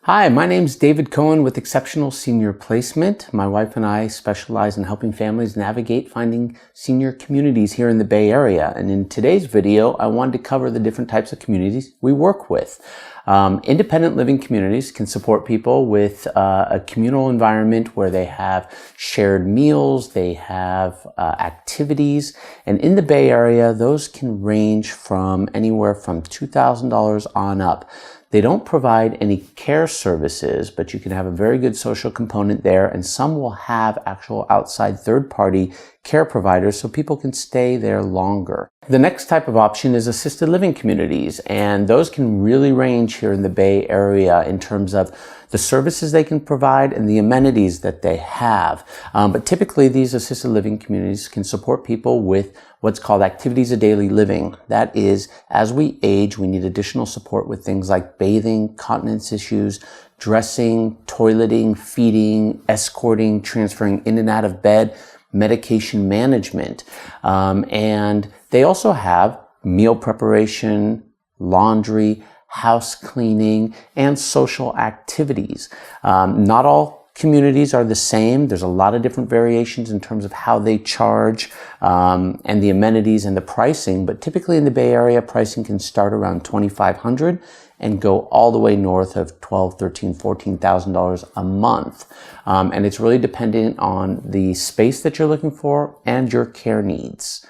Hi, my name's David Cohen with Exceptional Senior Placement. My wife and I specialize in helping families navigate finding senior communities here in the Bay Area. And in today's video, I wanted to cover the different types of communities we work with. Independent living communities can support people with a communal environment where they have shared meals, they have activities. And in the Bay Area, those can range from anywhere from $2,000 on up. They don't provide any care services, but you can have a very good social component there, and some will have actual outside third-party care providers so people can stay there longer. The next type of option is assisted living communities, and those can really range here in the Bay Area in terms of the services they can provide and the amenities that they have. But typically these assisted living communities can support people with what's called activities of daily living. That is, as we age, we need additional support with things like bathing, continence issues, dressing, toileting, feeding, escorting, transferring in and out of bed, medication management. And they also have meal preparation, laundry, house cleaning, and social activities. Not all communities are the same. There's a lot of different variations in terms of how they charge and the amenities and the pricing, but typically in the Bay Area, pricing can start around $2,500 and go all the way north of $12,000, $13,000, $14,000 a month. And it's really dependent on the space that you're looking for and your care needs.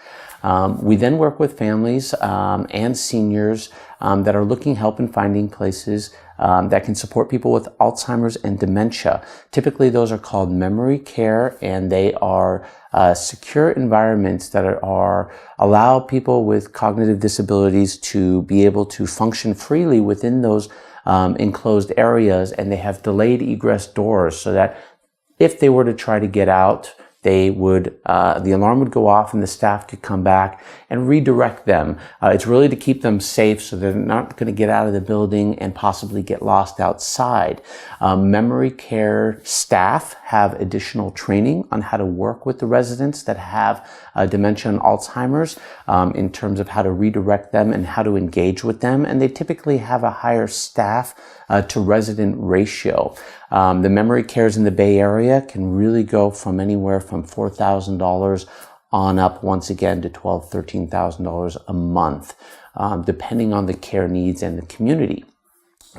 We then work with families and seniors that are looking help in finding places that can support people with Alzheimer's and dementia. Typically, those are called memory care, and they are secure environments that allow people with cognitive disabilities to be able to function freely within those enclosed areas, and they have delayed egress doors so that if they were to try to get out, the alarm would go off and the staff could come back and redirect them. It's really to keep them safe so they're not going to get out of the building and possibly get lost outside. Memory care staff have additional training on how to work with the residents that have dementia and Alzheimer's in terms of how to redirect them and how to engage with them. And they typically have a higher staff to resident ratio. The memory cares in the Bay Area can really go from anywhere from $4,000 on up, once again, to $12,000, $13,000 a month, depending on the care needs and the community.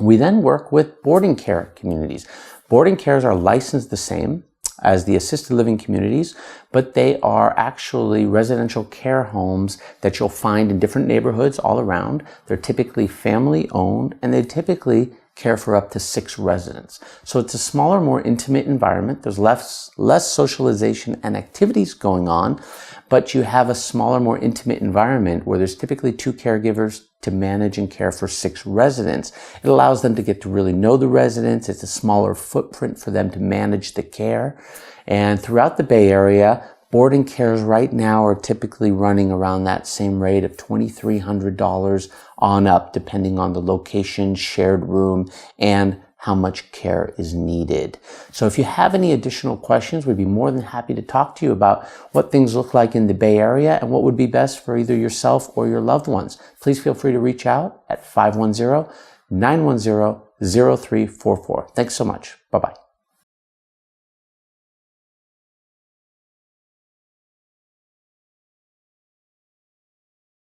We then work with boarding care communities. Boarding cares are licensed the same as the assisted living communities, but they are actually residential care homes that you'll find in different neighborhoods all around. They're typically family owned, and they typically care for up to 6 residents. So it's a smaller, more intimate environment. There's less socialization and activities going on, but you have a smaller, more intimate environment where there's typically 2 caregivers to manage and care for 6 residents. It allows them to get to really know the residents. It's a smaller footprint for them to manage the care. And throughout the Bay Area, boarding cares right now are typically running around that same rate of $2,300 on up, depending on the location, shared room, and how much care is needed. So if you have any additional questions, we'd be more than happy to talk to you about what things look like in the Bay Area and what would be best for either yourself or your loved ones. Please feel free to reach out at 510-910-0344. Thanks so much. Bye-bye.